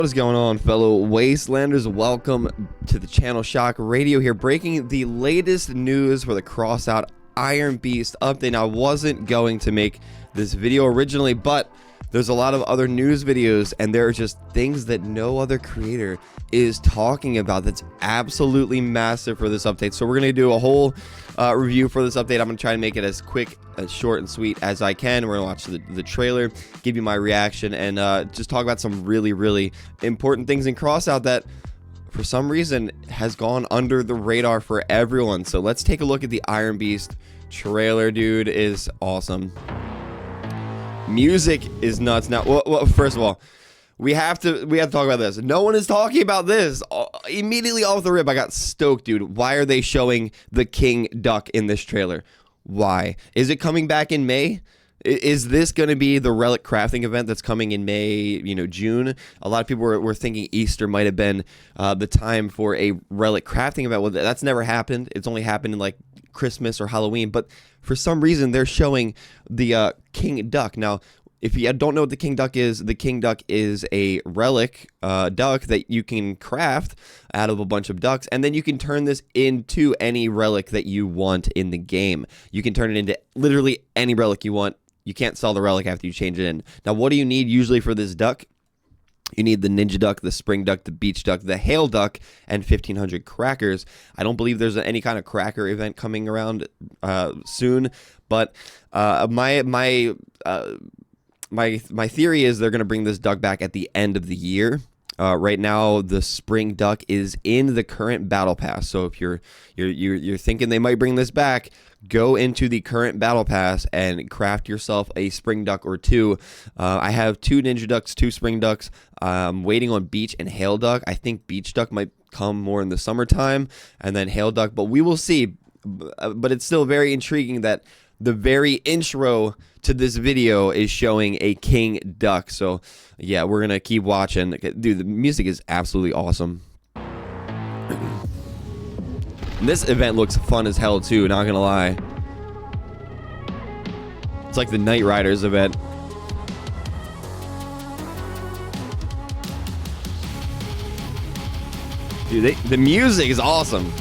What is going on, fellow Wastelanders? Welcome to the channel. Shock Radio here, breaking the latest news for the CROSSOUT Iron Beast update. Now, I wasn't going to make this video originally, but there's a lot of other news videos, and there are just things that no other creator is talking about that's absolutely massive for this update. So we're going to do a whole review for this update. I'm going to try to make it as quick, as short, and sweet as I can. We're going to watch the trailer, give you my reaction, and just talk about some really important things in CROSSOUT that, for some reason, has gone under the radar for everyone. So let's take a look at the Iron Beast trailer. Dude, is awesome. Music is nuts. Now, well, first of all, we have to talk about this. No one is talking about this. Immediately off the rip, I got stoked, dude. Why are they showing the King Duck in this trailer? Why? Is it coming back in May? Is this going to be the relic crafting event that's coming in May, June? A lot of people were thinking Easter might have been the time for a relic crafting event. Well, that's never happened. It's only happened in like Christmas or Halloween. But for some reason, they're showing the King Duck. Now, if you don't know what the King Duck is a relic duck that you can craft out of a bunch of ducks, and then you can turn this into any relic that you want in the game. You can turn it into literally any relic you want. You can't sell the relic after you change it in. Now, what do you need usually for this duck? You need the Ninja Duck, the Spring Duck, the Beach Duck, the Hail Duck, and 1,500 crackers. I don't believe there's any kind of cracker event coming around soon, but my theory is they're going to bring this duck back at the end of the year. Right now, the Spring Duck is in the current Battle Pass. So if you're thinking they might bring this back, go into the current Battle Pass and craft yourself a Spring Duck or two. I have 2 Ninja Ducks, 2 Spring Ducks. Waiting on Beach and Hail Duck. I think Beach Duck might come more in the summertime, and then Hail Duck. But we will see. But it's still very intriguing that the very intro to this video is showing a King Duck. So yeah, we're gonna keep watching. Dude, the music is absolutely awesome. This event looks fun as hell too, not gonna lie. It's like the Night Riders event. Dude, the music is awesome.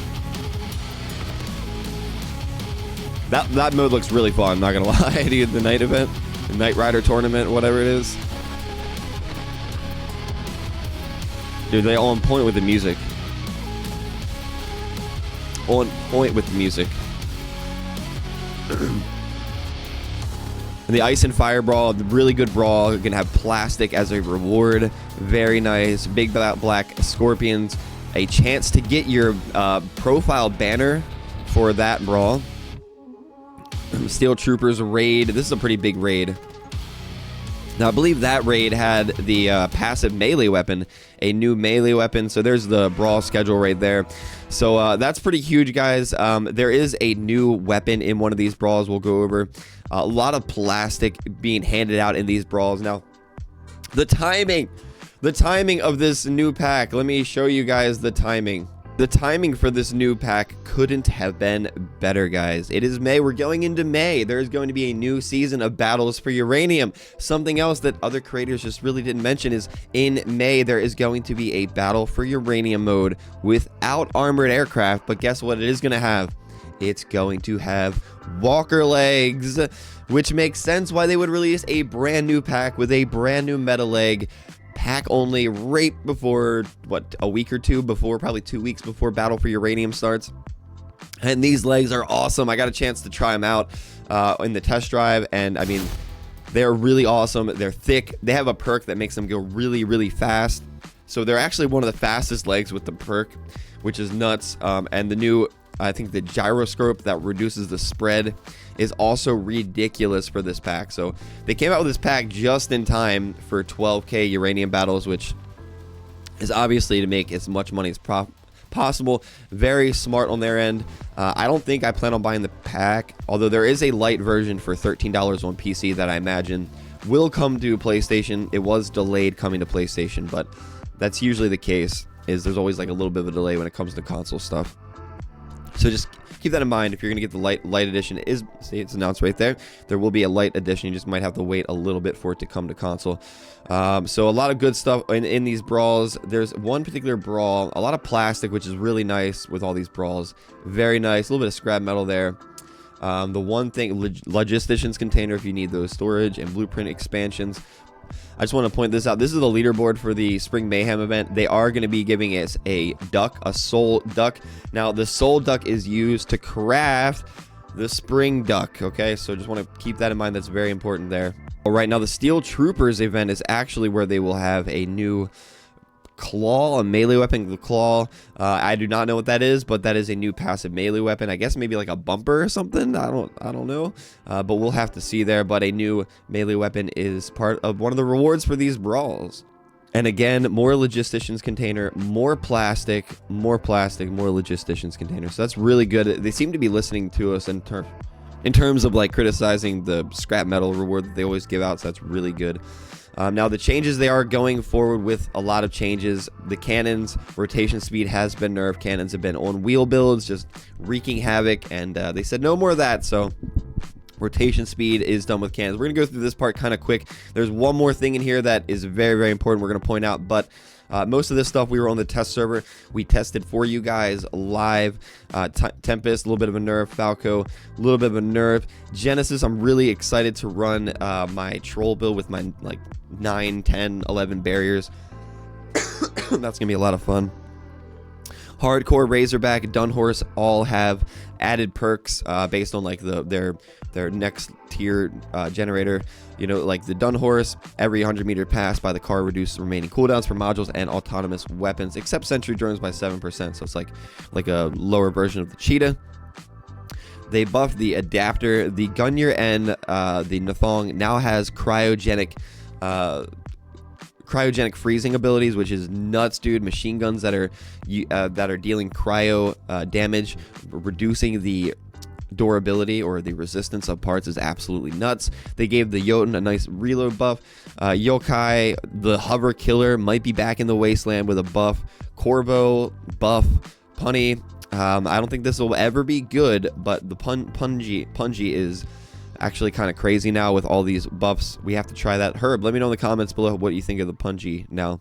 That mode looks really fun, not gonna lie, dude. The night event, the Night Rider tournament, whatever it is. Dude, they all on point with the music. On point with the music. And the Ice and Fire Brawl, really good brawl. You're gonna have plastic as a reward. Very nice. Big black scorpions. A chance to get your profile banner for that brawl. Steel Troopers raid. This is a pretty big raid. Now, I believe that raid had the passive melee weapon, a new melee weapon. So there's the brawl schedule right there. So that's pretty huge, guys. There is a new weapon in one of these brawls we'll go over. A lot of plastic being handed out in these brawls. Now, the timing of this new pack. Let me show you guys the timing. The timing for this new pack couldn't have been better, guys. It is May. We're going into May. There is going to be a new season of Battles for Uranium. Something else that other creators just really didn't mention is in May, there is going to be a Battle for Uranium mode without armored aircraft. But guess what it is going to have? It's going to have walker legs, which makes sense why they would release a brand new pack with a brand new meta leg. Pack only right before, what, a week or two before, probably 2 weeks before Battle for Uranium starts. And these legs are awesome. I got a chance to try them out in the test drive, and I mean, they're really awesome. They're thick. They have a perk that makes them go really fast. So they're actually one of the fastest legs with the perk, which is nuts. And the new, I think the gyroscope that reduces the spread is also ridiculous for this pack. So they came out with this pack just in time for 12K uranium battles, which is obviously to make as much money as possible. Very smart on their end. I don't think I plan on buying the pack, although there is a light version for $13 on PC that I imagine will come to PlayStation. It was delayed coming to PlayStation, but that's usually the case. There's always like a little bit of a delay when it comes to console stuff. So just keep that in mind if you're going to get the light edition. See, it's announced right there. There will be a light edition. You just might have to wait a little bit for it to come to console. So a lot of good stuff in these brawls. There's one particular brawl, a lot of plastic, which is really nice with all these brawls. Very nice. A little bit of scrap metal there. The one thing, logistician's container if you need those storage, and blueprint expansions. I just want to point this out. This is the leaderboard for the Spring Mayhem event. They are going to be giving us a duck, a soul duck. Now, the soul duck is used to craft the spring duck, okay? So just want to keep that in mind. That's very important there. All right, now the Steel Troopers event is actually where they will have a new claw, a melee weapon. The claw, I do not know what that is, but that is a new passive melee weapon. I guess maybe like a bumper or something. I don't know, but we'll have to see there. But a new melee weapon is part of one of the rewards for these brawls. And again, more logisticians container, more plastic, more logisticians container. So that's really good. They seem to be listening to us in terms of like criticizing the scrap metal reward that they always give out. So that's really good. Now the changes, they are going forward with a lot of changes. The cannons rotation speed has been nerfed. Cannons have been on wheel builds, just wreaking havoc, and they said no more of that. So rotation speed is done with cannons. We're gonna go through this part kind of quick. There's one more thing in here that is very, very important we're gonna point out, but most of this stuff we were on the test server. We tested for you guys live. Tempest, a little bit of a nerf. Falco, a little bit of a nerf. Genesis, I'm really excited to run my troll build with my like 9, 10, 11 barriers. That's gonna be a lot of fun. Hardcore, Razorback, Dunhorse all have added perks based on like their next tier generator. You know, like the Dunhorse, every 100-meter pass by the car reduces remaining cooldowns for modules and autonomous weapons, except sentry drones by 7%. So it's like a lower version of the Cheetah. They buffed the adapter. The Gunyer and the Nathong now has cryogenic freezing abilities, which is nuts, dude. Machine guns that are dealing cryo damage, reducing the durability or the resistance of parts is absolutely nuts. They gave the Jotun a nice reload buff. Yokai, the hover killer, might be back in the wasteland with a buff. Corvo buff. Punny, I don't think this will ever be good, but the Punji is actually kind of crazy now with all these buffs. We have to try that. Herb, let me know in the comments below what you think of the Punji now.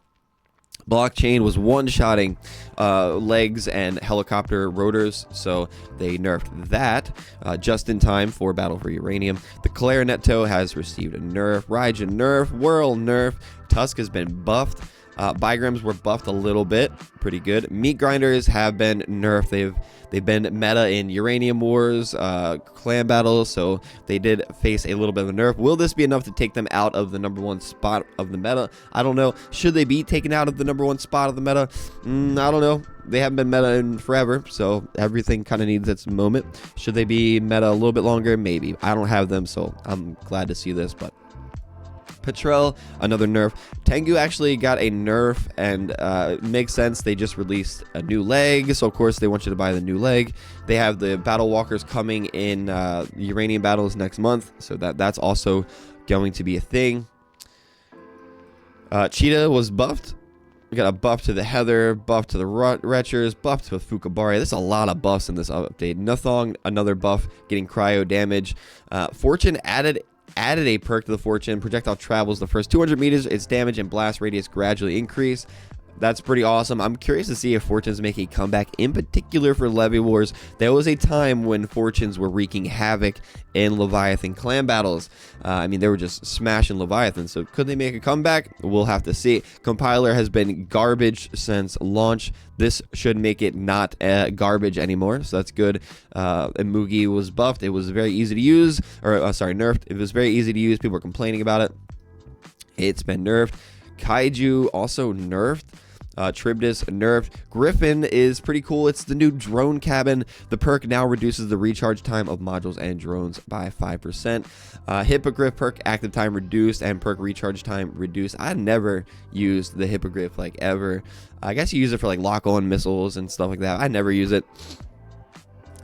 Blockchain was one-shotting legs and helicopter rotors, so they nerfed that just in time for Battle for Uranium. The Clarinetto has received a nerf. Raijin nerf. Whirl nerf. Tusk has been buffed. Bigrams were buffed a little bit. Pretty good. Meat grinders have been nerfed. They've been meta in Uranium Wars, clan battles, so they did face a little bit of a nerf. Will this be enough to take them out of the #1 spot of the meta? I don't know. Should they be taken out of the #1 spot of the meta? I don't know. They haven't been meta in forever, so everything kind of needs its moment. Should they be meta a little bit longer? Maybe. I don't have them, so I'm glad to see this, but Patrol, another nerf. Tengu actually got a nerf, and it makes sense. They just released a new leg, so of course they want you to buy the new leg. They have the Battle Walkers coming in Uranium Battles next month, so that's also going to be a thing. Cheetah was buffed. We got a buff to the Heather, buff to the Retchers, buff to the Fukabari. There's a lot of buffs in this update. Nathong, another buff, getting cryo damage. Fortune added a perk to the Fortune. Projectile travels the first 200 meters. Its damage and blast radius gradually increase. That's pretty awesome. I'm curious to see if Fortunes make a comeback, in particular for Levy Wars. There was a time when Fortunes were wreaking havoc in Leviathan clan battles. I mean, they were just smashing Leviathan, so could they make a comeback? We'll have to see. Compiler has been garbage since launch. This should make it not garbage anymore, so that's good. And Mugi was buffed. It was very easy to use, or sorry, nerfed. It was very easy to use. People were complaining about it. It's been nerfed. Kaiju also nerfed. Tribdus nerfed. Griffin is pretty cool. It's the new drone cabin. The perk now reduces the recharge time of modules and drones by 5%. Hippogriff perk active time reduced and perk recharge time reduced. I never used the Hippogriff like ever. I guess you use it for like lock-on missiles and stuff like that. I never use it.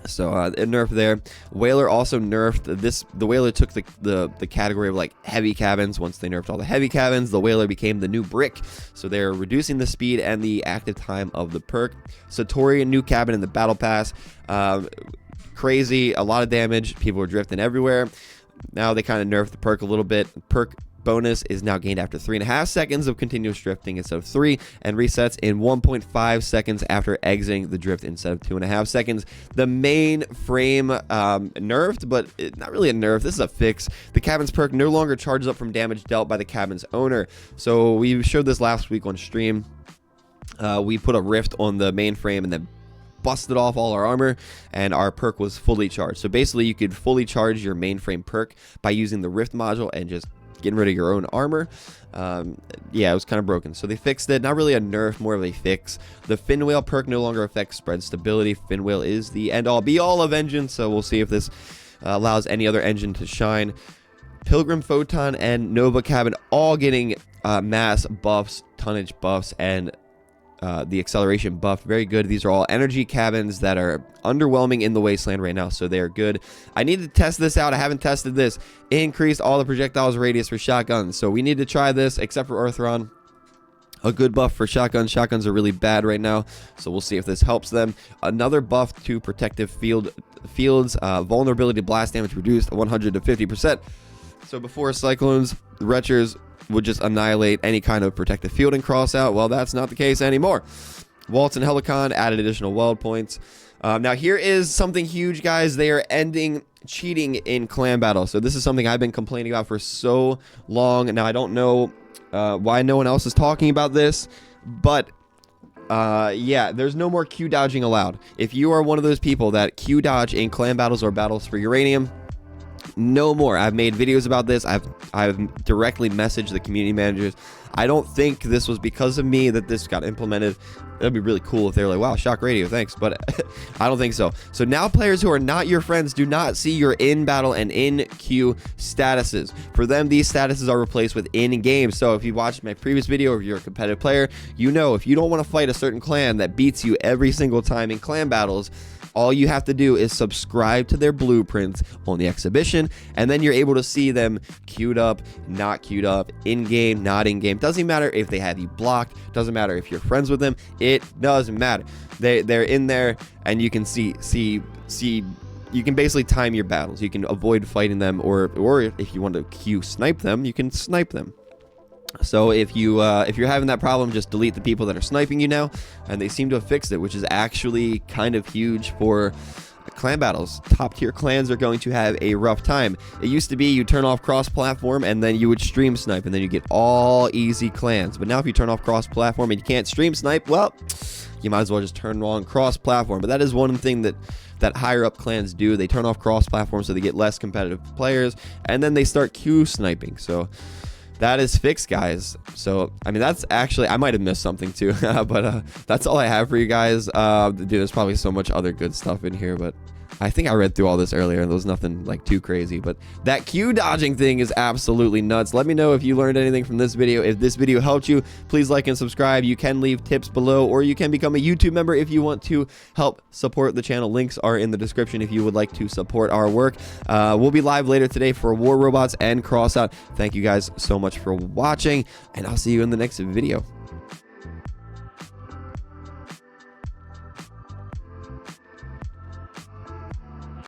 So a nerf there. Whaler also nerfed this. The Whaler took the category of like heavy cabins. Once they nerfed all the heavy cabins, the Whaler became the new brick. So they're reducing the speed and the active time of the perk. Satori, a new cabin in the battle pass. Crazy, a lot of damage. People were drifting everywhere. Now they kind of nerfed the perk a little bit. Perk bonus is now gained after 3.5 seconds of continuous drifting instead of 3, and resets in 1.5 seconds after exiting the drift instead of 2.5 seconds. The main frame nerfed, but not really a nerf. This is a fix. The cabin's perk no longer charges up from damage dealt by the cabin's owner. So we showed this last week on stream. We put a rift on the main frame and then busted off all our armor, and our perk was fully charged. So basically you could fully charge your mainframe perk by using the rift module and just getting rid of your own armor. Yeah, it was kind of broken, so they fixed it. Not really a nerf, more of a fix. The fin whale perk no longer affects spread stability. Fin whale is the end all be all of engines, so we'll see if this allows any other engine to shine. Pilgrim, Photon, and Nova cabin all getting mass buffs, tonnage buffs, and the acceleration buff. Very good. These are all energy cabins that are underwhelming in the wasteland right now, so they are good. I need to test this out. I haven't tested this. Increased all the projectiles radius for shotguns, so we need to try this, except for Orthron. A good buff for shotguns. Shotguns are really bad right now, so we'll see if this helps them. Another buff to protective fields. Vulnerability to blast damage reduced 100 to 50%. So before cyclones, the retchers would just annihilate any kind of protective field and CROSSOUT. Well, that's not the case anymore. Waltz and Helicon added additional weld points. Now here is something huge, guys. They are ending cheating in clan battle. So this is something I've been complaining about for so long. Now I don't know why no one else is talking about this, but yeah, there's no more Q dodging allowed. If you are one of those people that Q dodge in clan battles or battles for uranium, no more. I've made videos about this. I've directly messaged the community managers. I don't think this was because of me that this got implemented. That'd be really cool if they were like, wow, shock radio, thanks, but I don't think so. So now players who are not your friends do not see your in battle and in queue statuses. For them, these statuses are replaced with in game. So if you watched my previous video, or if you're a competitive player, you know if you don't want to fight a certain clan that beats you every single time in clan battles, all you have to do is subscribe to their blueprints on the exhibition, and then you're able to see them queued up, not queued up, in-game, not in-game. Doesn't matter if they have you blocked. Doesn't matter if you're friends with them. It doesn't matter. They're in there, and you can see. You can basically time your battles. You can avoid fighting them, or if you want to queue snipe them, you can snipe them. So if you're having that problem, just delete the people that are sniping you now, and they seem to have fixed it, which is actually kind of huge for clan battles. Top tier clans are going to have a rough time. It used to be you turn off cross-platform and then you would stream snipe, and then you get all easy clans. But now if you turn off cross-platform and you can't stream snipe, well, you might as well just turn on cross-platform. But that is one thing that higher up clans do. They turn off cross-platform so they get less competitive players, and then they start queue sniping. So that is fixed, guys. So, I mean, that's actually, I might have missed something too, but that's all I have for you guys. Dude, there's probably so much other good stuff in here, but I think I read through all this earlier and there was nothing like too crazy, but that Q dodging thing is absolutely nuts. Let me know if you learned anything from this video. If this video helped you, please like and subscribe. You can leave tips below, or you can become a YouTube member if you want to help support the channel. Links are in the description if you would like to support our work. We'll be live later today for War Robots and CROSSOUT. Thank you guys so much for watching, and I'll see you in the next video.